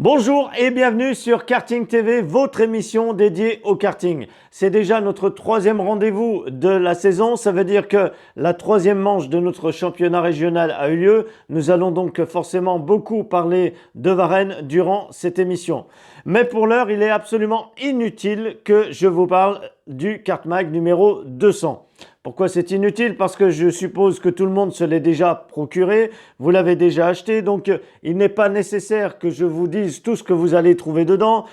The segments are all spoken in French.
Bonjour et bienvenue sur Karting TV, votre émission dédiée au karting. C'est déjà notre troisième rendez-vous de la saison, ça veut dire que la troisième manche de notre championnat régional a eu lieu. Nous allons donc forcément beaucoup parler de Varennes durant cette émission. Mais pour l'heure, il est absolument inutile que je vous parle du KartMag numéro 200. Pourquoi c'est inutile? Parce que je suppose que tout le monde se l'est déjà procuré, vous l'avez déjà acheté, donc il n'est pas nécessaire que je vous dise tout ce que vous allez trouver dedans,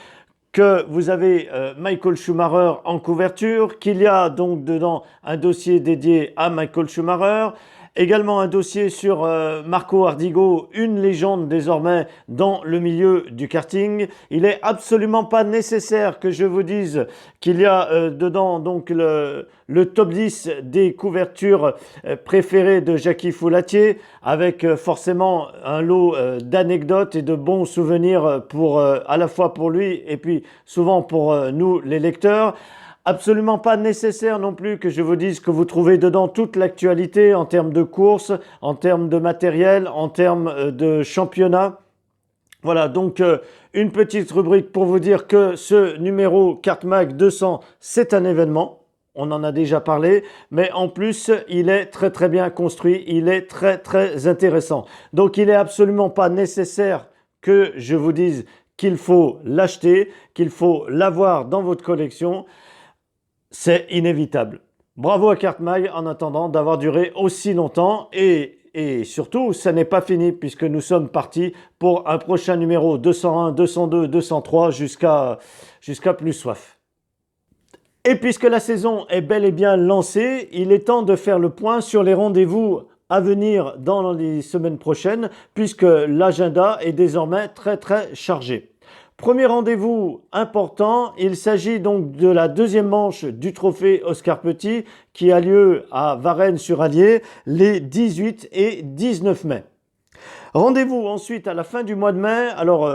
que vous avez Michael Schumacher en couverture, qu'il y a donc dedans un dossier dédié à Michael Schumacher, également un dossier sur Marco Ardigo, une légende désormais dans le milieu du karting. Il n'est absolument pas nécessaire que je vous dise qu'il y a dedans donc le top 10 des couvertures préférées de Jackie Foulatier, avec forcément un lot d'anecdotes et de bons souvenirs pour, à la fois pour lui et puis souvent pour nous les lecteurs. Absolument pas nécessaire non plus que je vous dise que vous trouvez dedans toute l'actualité en termes de course, en termes de matériel, en termes de championnat. Voilà, donc une petite rubrique pour vous dire que ce numéro KartMag 200, c'est un événement. On en a déjà parlé, mais en plus, il est très très bien construit, il est très très intéressant. Donc il n'est absolument pas nécessaire que je vous dise qu'il faut l'acheter, qu'il faut l'avoir dans votre collection. C'est inévitable. Bravo à KartMag en attendant d'avoir duré aussi longtemps et surtout, ça n'est pas fini puisque nous sommes partis pour un prochain numéro 201, 202, 203 jusqu'à plus soif. Et puisque la saison est bel et bien lancée, il est temps de faire le point sur les rendez-vous à venir dans les semaines prochaines puisque l'agenda est désormais très très chargé. Premier rendez-vous important, il s'agit donc de la deuxième manche du trophée Oscar Petit qui a lieu à Varennes-sur-Allier les 18 et 19 mai. Rendez-vous ensuite à la fin du mois de mai. Alors,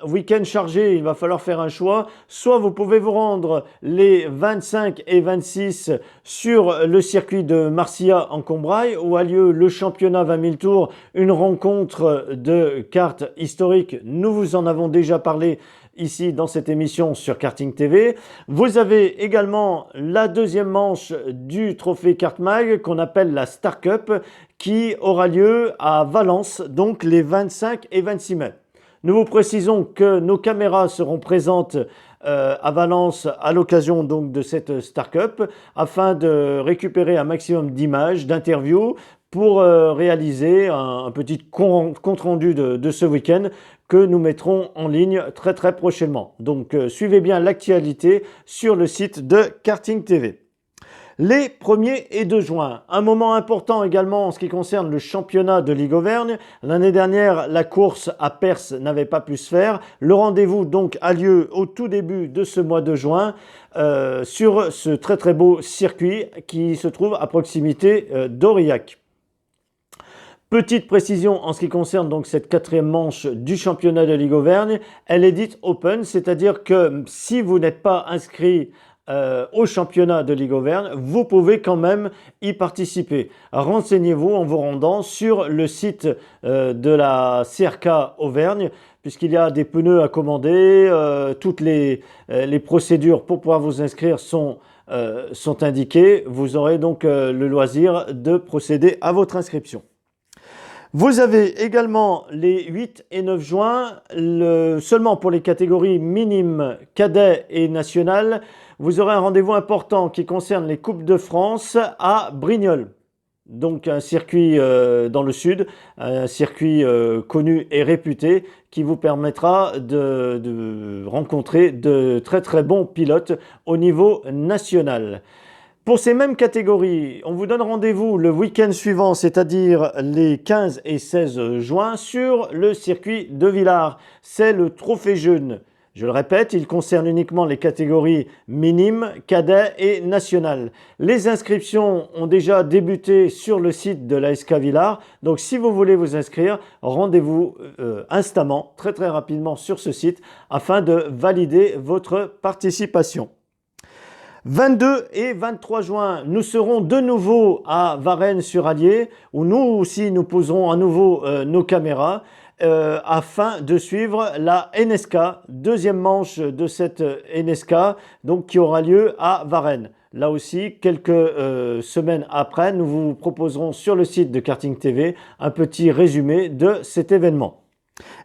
week-end chargé, il va falloir faire un choix. Soit vous pouvez vous rendre les 25 et 26 sur le circuit de Marcilla en Combrailles où a lieu le championnat 20 000 tours, une rencontre de cartes historiques. Nous vous en avons déjà parlé ici dans cette émission sur Karting TV. Vous avez également la deuxième manche du trophée KartMag qu'on appelle la Star Cup qui aura lieu à Valence, donc les 25 et 26 mai. Nous vous précisons que nos caméras seront présentes à Valence à l'occasion donc de cette Star Cup afin de récupérer un maximum d'images, d'interviews pour réaliser un petit compte-rendu de ce week-end que nous mettrons en ligne très très prochainement. Donc suivez bien l'actualité sur le site de Karting TV. Les 1er et 2 juin, un moment important également en ce qui concerne le championnat de Ligue Auvergne. L'année dernière, la course à Perse n'avait pas pu se faire. Le rendez-vous donc a lieu au tout début de ce mois de juin sur ce très très beau circuit qui se trouve à proximité d'Aurillac. Petite précision en ce qui concerne donc cette quatrième manche du championnat de Ligue Auvergne, elle est dite open, c'est-à-dire que si vous n'êtes pas inscrit au championnat de Ligue Auvergne, vous pouvez quand même y participer. Renseignez-vous en vous rendant sur le site de la CRK Auvergne, puisqu'il y a des pneus à commander, toutes les procédures pour pouvoir vous inscrire sont indiquées. Vous aurez donc le loisir de procéder à votre inscription. Vous avez également les 8 et 9 juin, seulement pour les catégories minimes, cadets et nationales, vous aurez un rendez-vous important qui concerne les Coupes de France à Brignoles. Donc un circuit dans le sud, un circuit connu et réputé qui vous permettra de rencontrer de très très bons pilotes au niveau national. Pour ces mêmes catégories, on vous donne rendez-vous le week-end suivant, c'est-à-dire les 15 et 16 juin, sur le circuit de Villars. C'est le Trophée Jeune. Je le répète, il concerne uniquement les catégories minimes, cadets et nationales. Les inscriptions ont déjà débuté sur le site de l'ASK Villars. Donc si vous voulez vous inscrire, rendez-vous instamment, très très rapidement sur ce site afin de valider votre participation. 22 et 23 juin, nous serons de nouveau à Varennes-sur-Allier où nous aussi nous poserons à nouveau nos caméras afin de suivre la NSK, deuxième manche de cette NSK, donc qui aura lieu à Varennes. Là aussi, quelques semaines après, nous vous proposerons sur le site de Karting TV un petit résumé de cet événement.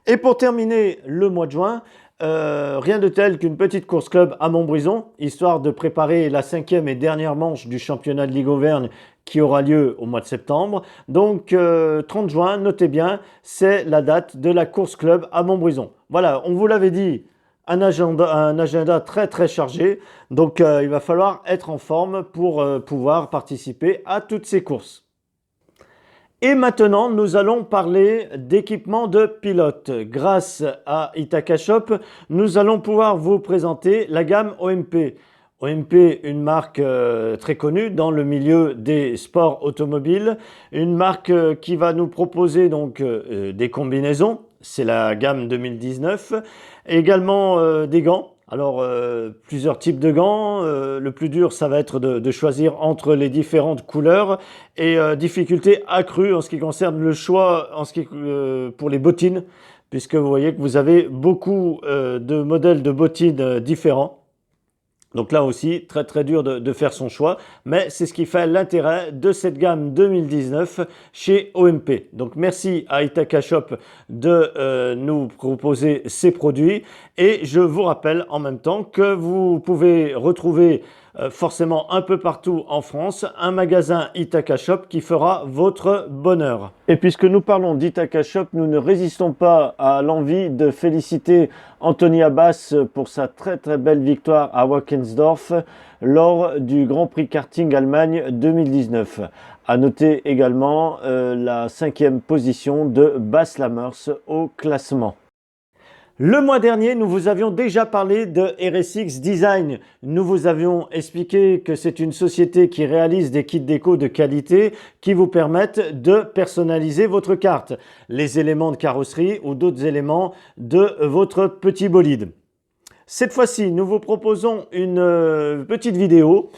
Et pour terminer le mois de juin, rien de tel qu'une petite course club à Montbrison, histoire de préparer la 5e et dernière manche du championnat de Ligue Auvergne qui aura lieu au mois de septembre. Donc 30 juin, notez bien, c'est la date de la course club à Montbrison. Voilà, on vous l'avait dit, un agenda très très chargé. Donc il va falloir être en forme pour pouvoir participer à toutes ces courses. Et maintenant, nous allons parler d'équipement de pilote. Grâce à Itaka Shop, nous allons pouvoir vous présenter la gamme OMP. OMP, une marque très connue dans le milieu des sports automobiles, une marque qui va nous proposer donc des combinaisons, c'est la gamme 2019, également des gants. Alors, plusieurs types de gants. Le plus dur, ça va être de choisir entre les différentes couleurs et difficulté accrue en ce qui concerne le choix pour les bottines, puisque vous voyez que vous avez beaucoup de modèles de bottines différents. Donc là aussi, très très dur de faire son choix, mais c'est ce qui fait l'intérêt de cette gamme 2019 chez OMP. Donc merci à Itaka Shop de nous proposer ces produits et je vous rappelle en même temps que vous pouvez retrouver forcément un peu partout en France, un magasin Itaka Shop qui fera votre bonheur. Et puisque nous parlons d'Itaka Shop, nous ne résistons pas à l'envie de féliciter Anthony Abbas pour sa très très belle victoire à Wackersdorf lors du Grand Prix Karting Allemagne 2019. À noter également la 5e position de Bas Lammers au classement. Le mois dernier, nous vous avions déjà parlé de RSX Design. Nous vous avions expliqué que c'est une société qui réalise des kits déco de qualité qui vous permettent de personnaliser votre carte, les éléments de carrosserie ou d'autres éléments de votre petit bolide. Cette fois-ci, nous vous proposons une petite vidéo,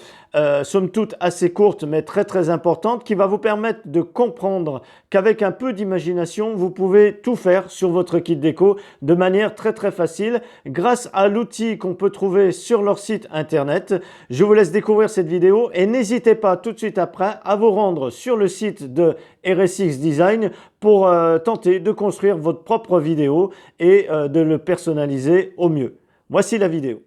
somme toute assez courte mais très très importante, qui va vous permettre de comprendre qu'avec un peu d'imagination, vous pouvez tout faire sur votre kit déco de manière très très facile grâce à l'outil qu'on peut trouver sur leur site internet. Je vous laisse découvrir cette vidéo et n'hésitez pas tout de suite après à vous rendre sur le site de RSX Design pour tenter de construire votre propre vidéo et de le personnaliser au mieux. Voici la vidéo.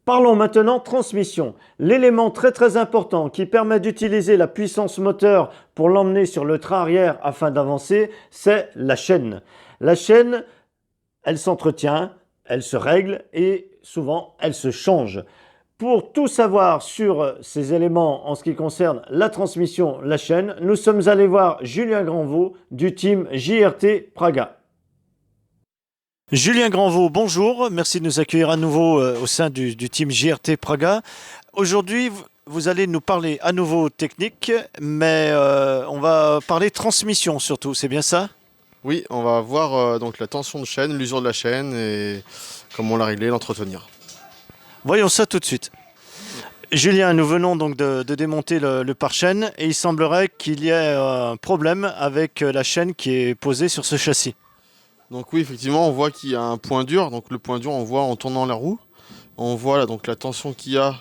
Parlons maintenant transmission. L'élément très très important qui permet d'utiliser la puissance moteur pour l'emmener sur le train arrière afin d'avancer, c'est la chaîne. La chaîne, elle s'entretient, elle se règle et souvent elle se change. Pour tout savoir sur ces éléments en ce qui concerne la transmission, la chaîne, nous sommes allés voir Julien Granvaux du team JRT Praga. Julien Granvaux, bonjour, merci de nous accueillir à nouveau au sein du team JRT Praga. Aujourd'hui, vous allez nous parler à nouveau technique, mais on va parler transmission surtout, c'est bien ça? Oui, on va voir donc la tension de chaîne, l'usure de la chaîne et comment la régler, l'entretenir. Voyons ça tout de suite. Julien, nous venons donc de démonter le pare-chaîne et il semblerait qu'il y ait un problème avec la chaîne qui est posée sur ce châssis. Donc oui, effectivement, on voit qu'il y a un point dur. Donc le point dur, on voit en tournant la roue. On voit là donc la tension qu'il y a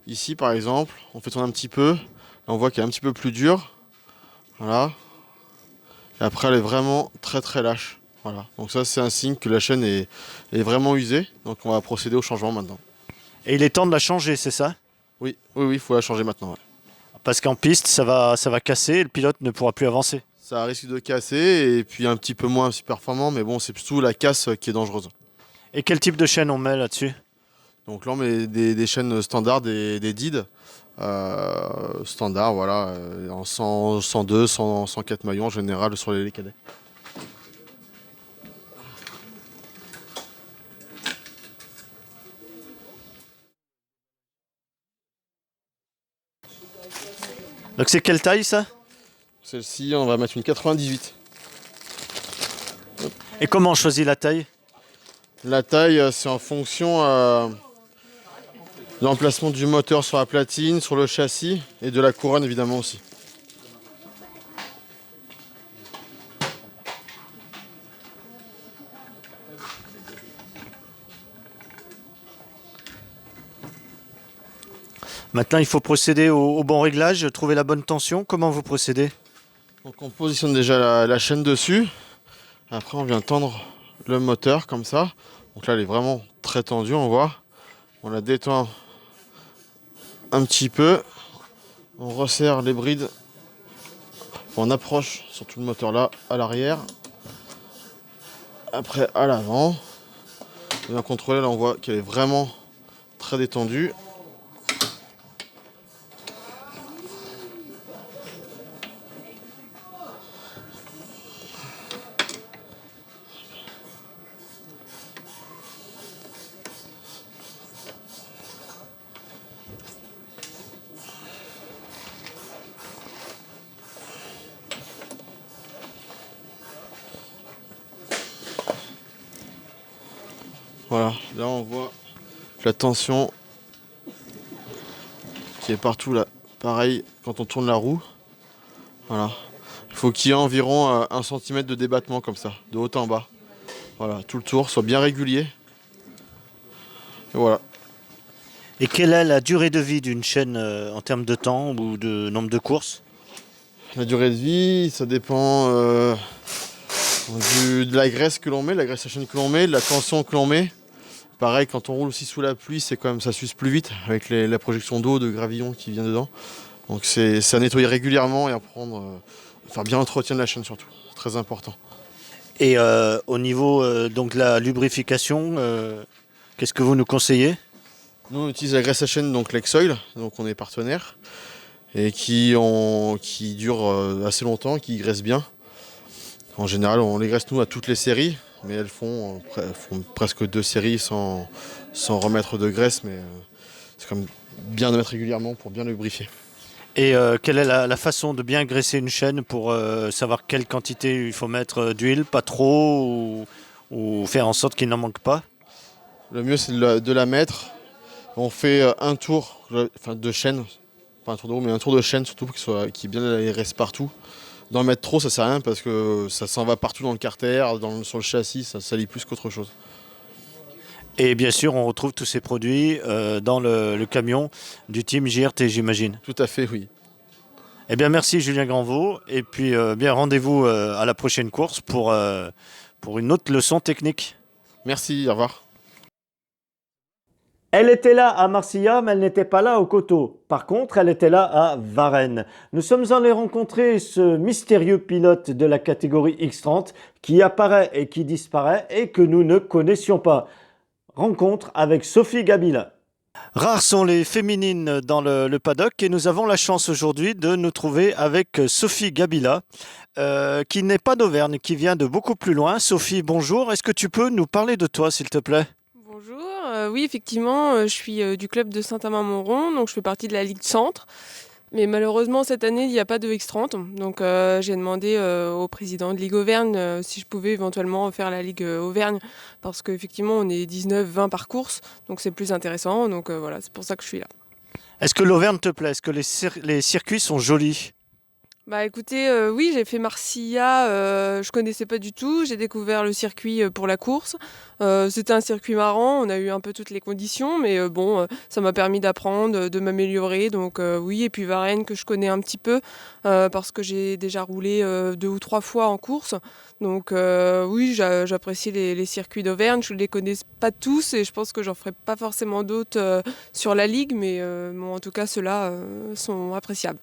ici par exemple. On fait tourner un petit peu. Là, on voit qu'elle est un petit peu plus dure. Voilà. Et après, elle est vraiment très très lâche. Voilà. Donc ça, c'est un signe que la chaîne est vraiment usée. Donc on va procéder au changement maintenant. Et il est temps de la changer, c'est ça? Oui, il faut la changer maintenant. Ouais. Parce qu'en piste, ça va casser et le pilote ne pourra plus avancer. Ça risque de casser et puis un petit peu moins aussi performant, mais bon, c'est plutôt la casse qui est dangereuse. Et quel type de chaîne on met là-dessus? Donc là, on met des chaînes standards, des DID, standards, voilà, en 100, 102, 100, 104 maillons en général sur les cadets. Donc c'est quelle taille ça? Celle-ci, on va mettre une 98. Et comment on choisit la taille? La taille, c'est en fonction de l'emplacement du moteur sur la platine, sur le châssis et de la couronne évidemment aussi. Maintenant, il faut procéder au bon réglage, trouver la bonne tension. Comment vous procédez? Donc on positionne déjà la chaîne dessus. Après, on vient tendre le moteur comme ça. Donc là, elle est vraiment très tendue, on voit. On la détend un petit peu. On resserre les brides. On approche sur tout le moteur là, à l'arrière. Après, à l'avant. On vient contrôler, là, on voit qu'elle est vraiment très détendue. Voilà, là on voit la tension qui est partout là. Pareil quand on tourne la roue. Voilà. Il faut qu'il y ait environ 1 cm de débattement comme ça, de haut en bas. Voilà, tout le tour soit bien régulier. Et voilà. Et quelle est la durée de vie d'une chaîne en termes de temps ou de nombre de courses? La durée de vie, ça dépend de la graisse que l'on met, la graisse à chaîne que l'on met, de la tension que l'on met. Pareil, quand on roule aussi sous la pluie, c'est quand même, ça s'use plus vite avec la projection d'eau, de gravillon qui vient dedans. Donc c'est à nettoyer régulièrement et à faire bien l'entretien de la chaîne surtout. C'est très important. Et au niveau donc de la lubrification, qu'est-ce que vous nous conseillez? Nous on utilise la graisse à chaîne, donc Lexoil, donc on est partenaire, et qui dure assez longtemps, qui graisse bien. En général, on les graisse nous à toutes les séries, mais elles font presque 2 séries sans remettre de graisse, mais c'est quand même bien de mettre régulièrement pour bien lubrifier. Et quelle est la façon de bien graisser une chaîne pour savoir quelle quantité il faut mettre d'huile, pas trop, ou faire en sorte qu'il n'en manque pas? Le mieux c'est de la mettre. On fait un tour de chaîne, pas un tour de roue, mais un tour de chaîne surtout qu'il reste partout. D'en mettre trop, ça sert à rien parce que ça s'en va partout dans le carter, sur le châssis, ça salit plus qu'autre chose. Et bien sûr, on retrouve tous ces produits dans le camion du team JRT, j'imagine. Tout à fait, oui. Eh bien, merci Julien Granvaux. Et puis, bien, rendez-vous à la prochaine course pour une autre leçon technique. Merci, au revoir. Elle était là à Marcilla, mais elle n'était pas là au Coteau. Par contre, elle était là à Varennes. Nous sommes allés rencontrer ce mystérieux pilote de la catégorie X30 qui apparaît et qui disparaît et que nous ne connaissions pas. Rencontre avec Sophie Gabila. Rares sont les féminines dans le paddock et nous avons la chance aujourd'hui de nous trouver avec Sophie Gabila, qui n'est pas d'Auvergne, qui vient de beaucoup plus loin. Sophie, bonjour. Est-ce que tu peux nous parler de toi, s'il te plaît? Bonjour, oui effectivement, je suis du club de Saint-Amand-Montrond, donc je fais partie de la Ligue Centre. Mais malheureusement cette année il n'y a pas de X30, donc j'ai demandé au président de Ligue Auvergne si je pouvais éventuellement faire la Ligue Auvergne, parce qu'effectivement on est 19-20 par course, donc c'est plus intéressant, donc voilà, c'est pour ça que je suis là. Est-ce que l'Auvergne te plaît? Est-ce que les circuits sont jolis? Bah écoutez, oui, j'ai fait Marcilla, je connaissais pas du tout. J'ai découvert le circuit pour la course. C'était un circuit marrant, on a eu un peu toutes les conditions, mais bon, ça m'a permis d'apprendre, de m'améliorer. Donc oui, et puis Varennes que je connais un petit peu parce que j'ai déjà roulé 2 ou 3 fois en course. Donc oui, j'apprécie les circuits d'Auvergne. Je les connais pas tous et je pense que j'en ferai pas forcément d'autres sur la ligue, mais bon, en tout cas ceux-là sont appréciables.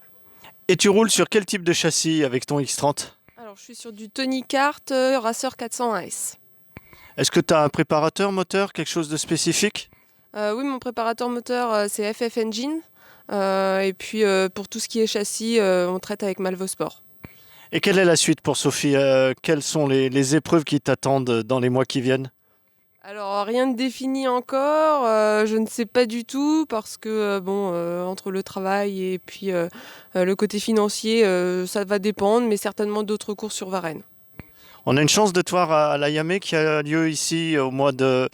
Et tu roules sur quel type de châssis avec ton X30? Alors, je suis sur du Tony Kart Racer 400 AS. Est-ce que tu as un préparateur moteur, quelque chose de spécifique? Oui, mon préparateur moteur, c'est FF Engine. Et puis, pour tout ce qui est châssis, on traite avec Malvosport. Et quelle est la suite pour Sophie? Quelles sont les épreuves qui t'attendent dans les mois qui viennent? Alors, rien de défini encore. Je ne sais pas du tout parce que, bon, entre le travail et puis le côté financier, ça va dépendre, mais certainement d'autres courses sur Varennes. On a une chance de te voir à la Yamé qui a lieu ici au mois de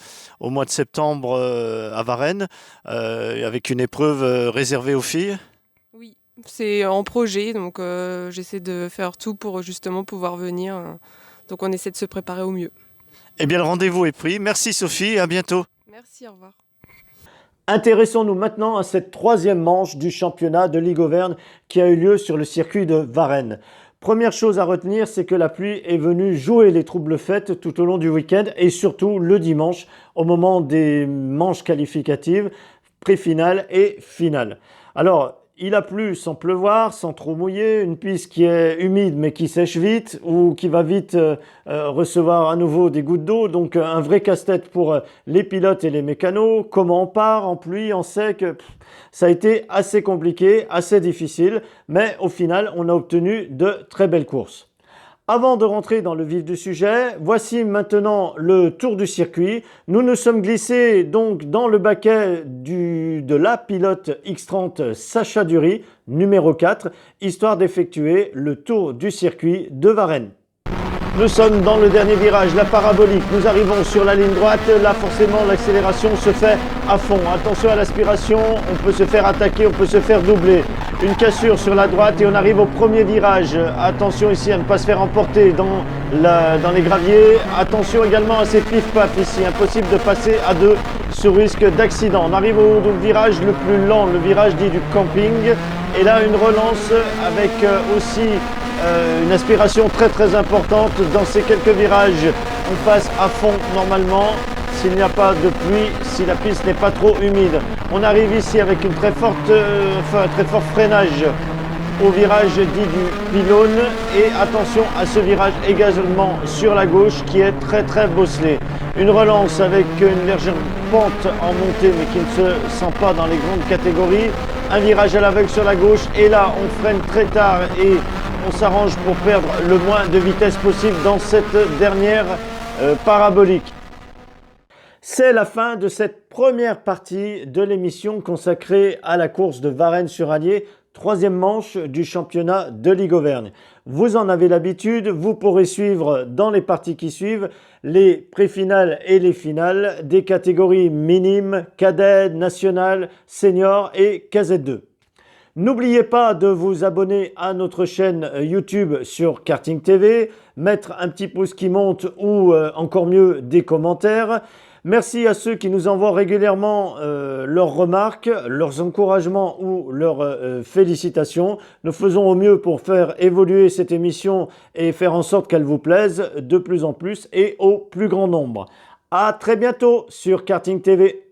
septembre à Varennes, avec une épreuve réservée aux filles. Oui, c'est en projet, donc j'essaie de faire tout pour justement pouvoir venir. Donc, on essaie de se préparer au mieux. Eh bien, le rendez-vous est pris. Merci Sophie et à bientôt. Merci, au revoir. Intéressons-nous maintenant à cette troisième manche du championnat de Ligue Auvergne qui a eu lieu sur le circuit de Varennes. Première chose à retenir, c'est que la pluie est venue jouer les troubles faites tout au long du week-end et surtout le dimanche au moment des manches qualificatives, pré-finale et finale. Alors, il a plu sans pleuvoir, sans trop mouiller, une piste qui est humide mais qui sèche vite ou qui va vite recevoir à nouveau des gouttes d'eau. Donc un vrai casse-tête pour les pilotes et les mécanos. Comment on part en pluie, en sec? Ça a été assez compliqué, assez difficile, mais au final, on a obtenu de très belles courses. Avant de rentrer dans le vif du sujet, voici maintenant le tour du circuit. Nous nous sommes glissés donc dans le baquet de la pilote X30 Sacha Dury, numéro 4, histoire d'effectuer le tour du circuit de Varennes. Nous sommes dans le dernier virage, la parabolique. Nous arrivons sur la ligne droite. Là, forcément, l'accélération se fait à fond. Attention à l'aspiration. On peut se faire attaquer, on peut se faire doubler. Une cassure sur la droite et on arrive au premier virage. Attention ici à ne pas se faire emporter dans les graviers. Attention également à ces pif-paf ici. Impossible de passer à deux sous risque d'accident. On arrive au virage le plus lent, le virage dit du camping. Et là, une relance avec aussi une aspiration très importante dans ces quelques virages. On passe à fond normalement s'il n'y a pas de pluie, si la piste n'est pas trop humide. On arrive ici avec une très fort freinage au virage dit du pylône et attention à ce virage également sur la gauche qui est très bosselé. Une relance avec une légère pente en montée mais qui ne se sent pas dans les grandes catégories. Un virage à l'aveugle sur la gauche et là on freine très tard et on s'arrange pour perdre le moins de vitesse possible dans cette dernière parabolique. C'est la fin de cette première partie de l'émission consacrée à la course de Varennes-sur-Allier, troisième manche du championnat de Ligue Auvergne. Vous en avez l'habitude, vous pourrez suivre dans les parties qui suivent les pré-finales et les finales des catégories minimes, cadets, nationales, seniors et KZ2. N'oubliez pas de vous abonner à notre chaîne YouTube sur Karting TV, mettre un petit pouce qui monte ou encore mieux des commentaires. Merci à ceux qui nous envoient régulièrement leurs remarques, leurs encouragements ou leurs félicitations. Nous faisons au mieux pour faire évoluer cette émission et faire en sorte qu'elle vous plaise de plus en plus et au plus grand nombre. À très bientôt sur Karting TV.